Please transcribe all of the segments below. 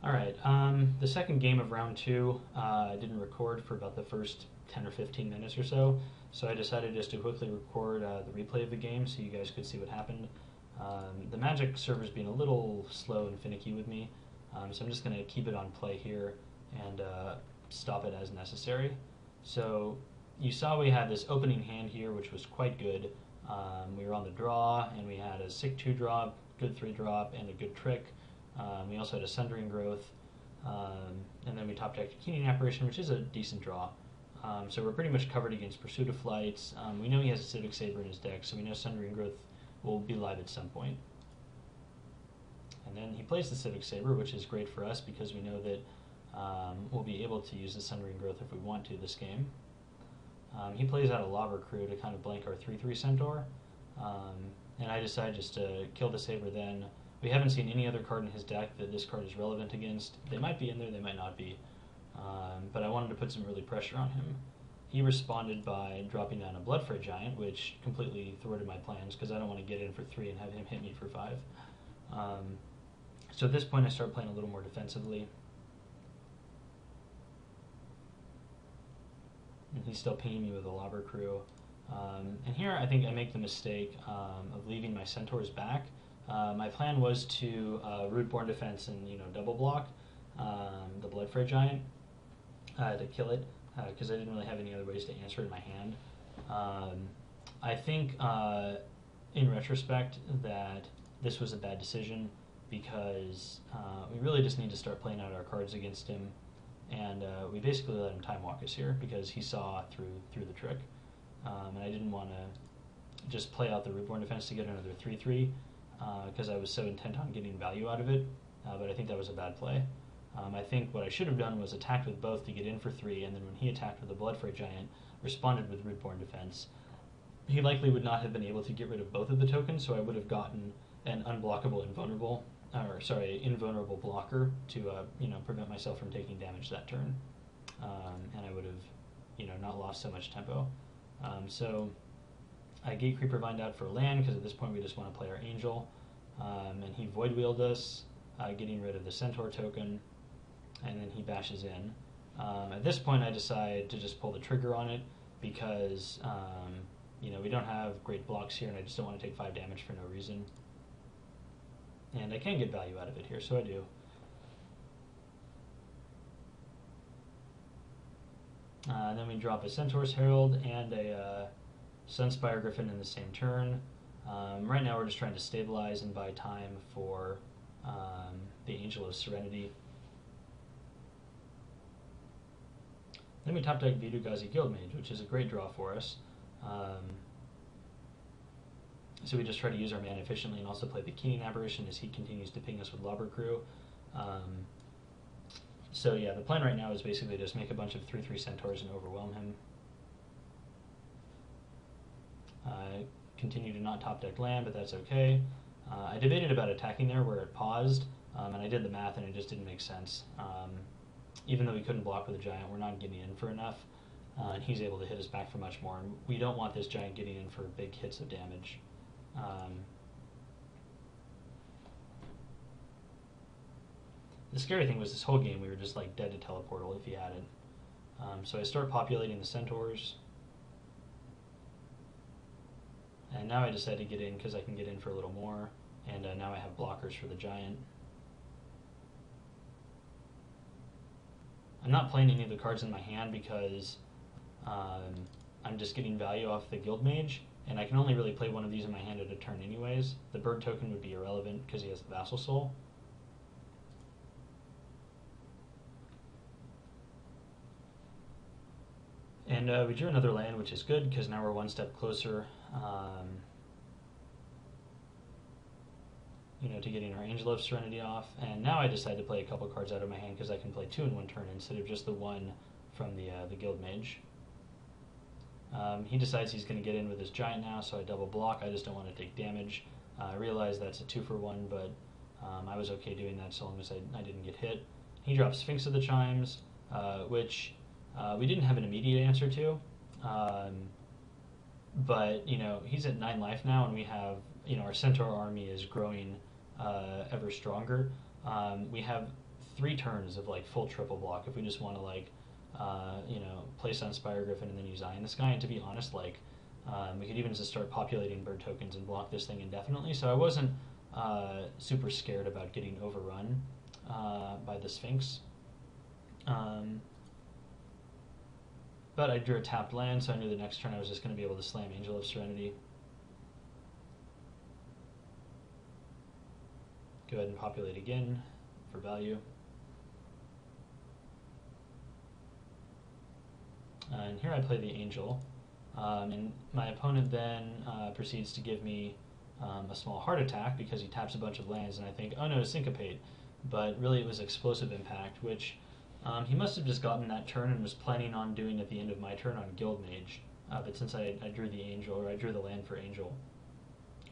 All right. The second game of round two, I didn't record for about the first 10 or 15 minutes or so, so I decided just to quickly record the replay of the game so you guys could see what happened. The Magic server's been a little slow and finicky with me, so I'm just going to keep it on play here and stop it as necessary. So you saw we had this opening hand here, which was quite good. We were on the draw, and we had a sick 2 drop, good 3 drop, and a good trick. We also had a Sundering Growth, and then we top decked a Keening Apparition, which is a decent draw. So we're pretty much covered against Pursuit of Flights. We know he has a Civic Saber in his deck, so we know Sundering Growth will be live at some point. And then he plays the Civic Saber, which is great for us because we know that we'll be able to use the Sundering Growth if we want to this game. He plays out a Lava Crew to kind of blank our 3/3 Centaur, and I decided just to kill the Saber then. We haven't seen any other card in his deck that this card is relevant against. They might be in there, they might not be, but I wanted to put some early pressure on him. He responded by dropping down a Bloodfray Giant, which completely thwarted my plans because I don't want to get in for 3 and have him hit me for 5. So at this point I start playing a little more defensively. And he's still pinging me with a Lava Crew. And here I think I make the mistake of leaving my Centaurs back. My plan was to Rootborn Defense and double block the Bloodfray Giant to kill it because I didn't really have any other ways to answer it in my hand. I think in retrospect that this was a bad decision because we really just need to start playing out our cards against him, and we basically let him time walk us here because he saw through the trick, and I didn't want to just play out the Rootborn Defense to get another 3/3 because I was so intent on getting value out of it, but I think that was a bad play. I think what I should have done was attacked with both to get in for 3, and then when he attacked with the Bloodfray Giant, responded with Rootborn Defense. He likely would not have been able to get rid of both of the tokens, so I would have gotten an unblockable invulnerable blocker to prevent myself from taking damage that turn, and I would have not lost so much tempo. So I Gate Creeper Vined out for land because at this point we just want to play our Angel, and he Void Wheeled us, getting rid of the Centaur token, and then he bashes in. At this point I decide to just pull the trigger on it because we don't have great blocks here and I just don't want to take 5 damage for no reason. And I can get value out of it here, so I do. And then we drop a Centaur's Herald and a Sunspire Griffin in the same turn. Right now we're just trying to stabilize and buy time for the Angel of Serenity. Then we top deck Vitu-Ghazi Guildmage, which is a great draw for us. So we just try to use our mana efficiently and also play the Keening Apparition as he continues to ping us with Lava Crew. So yeah, the plan right now is basically just make a bunch of 3/3 Centaurs and overwhelm him. Continue to not top deck land, but that's okay. I debated about attacking there where it paused, and I did the math and it just didn't make sense. Even though we couldn't block with a Giant, we're not getting in for enough, and he's able to hit us back for much more, and we don't want this Giant getting in for big hits of damage. The scary thing was this whole game we were just like dead to Teleportal if he had it. So I start populating the Centaurs, and now I decide to get in because I can get in for a little more, and now I have blockers for the Giant. I'm not playing any of the cards in my hand because I'm just getting value off the Guildmage, and I can only really play one of these in my hand at a turn anyways. The bird token would be irrelevant because he has the Vassal Soul. And we drew another land, which is good because now we're one step closer to getting our Angel of Serenity off. And now I decide to play a couple cards out of my hand because I can play 2 in one turn instead of just the 1 from the Guildmage. He decides he's going to get in with his Giant now, so I double block. I just don't want to take damage. I realize that's a 2-for-1, but I was okay doing that so long as I didn't get hit. He drops Sphinx of the Chimes, which we didn't have an immediate answer to, but he's at 9 life now, and we have our Centaur army is growing ever stronger. We have 3 turns of like full triple block if we just want to like place on Spire Griffin and then use Eye in the Sky. And to be honest, like we could even just start populating bird tokens and block this thing indefinitely. So I wasn't super scared about getting overrun by the Sphinx. But I drew a tapped land, so I knew the next turn I was just going to be able to slam Angel of Serenity. Go ahead and populate again for value. And here I play the Angel. And my opponent then proceeds to give me a small heart attack because he taps a bunch of lands, and I think, oh no, Syncopate. But really it was Explosive Impact, which he must have just gotten that turn and was planning on doing at the end of my turn on Guildmage. But since I drew the Angel, or I drew the land for Angel,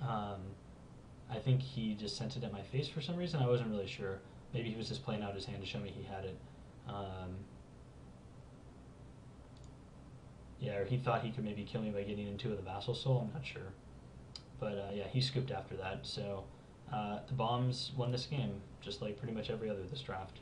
I think he just sent it at my face for some reason. I wasn't really sure. Maybe he was just playing out his hand to show me he had it. Yeah, or he thought he could maybe kill me by getting into the Vassal Soul. I'm not sure. But yeah, he scooped after that. So the Bombs won this game, just like pretty much every other this draft.